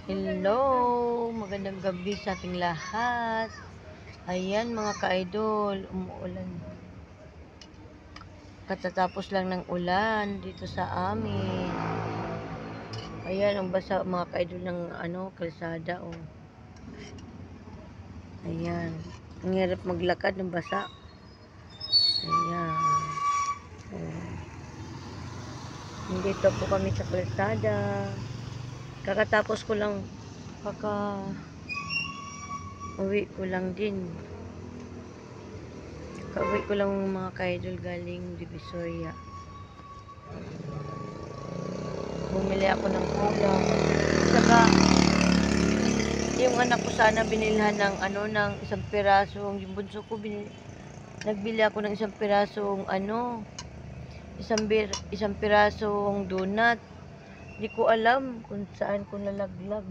Hello! Magandang gabi sa ating lahat. Ayan mga ka-idol, umuulan. Katatapos lang ng ulan dito sa amin. Ayan, ang basa mga ka-idol ng kalsada. Oh. Ayan. Ang hirap maglakad ng basa. Ayan. Oh. Nandito po kami sa kalsada. Kakatapos ko lang, uwi ko lang din. Kauwi ko lang mga ka-idol galing Divisoria. Bumili ako ng ulam. Saka, yung anak ko sana binilhan ng ng isang pirasong, yung bunso ko nagbili ako ng isang pirasong isang pirasong donut. Hindi ko alam kung saan ko nalaglag.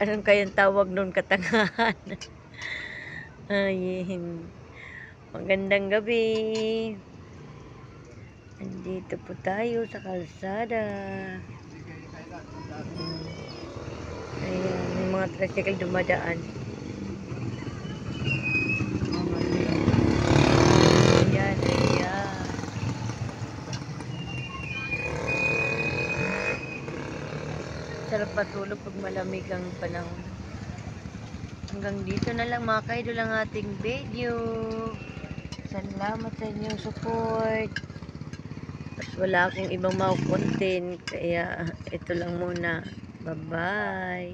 Anong kayang tawag nun, katangahan? Ayun. Magandang gabi. Nandito po tayo sa kalsada. Ayan, may mga tricycle dumadaan. Ayan, ayan. Sarap patulog pag malamig ang panahon. Hanggang dito na lang mga ka-idol ang ating video. Salamat sa inyong support. At wala akong ibang mga content. Kaya ito lang muna. Bye-bye.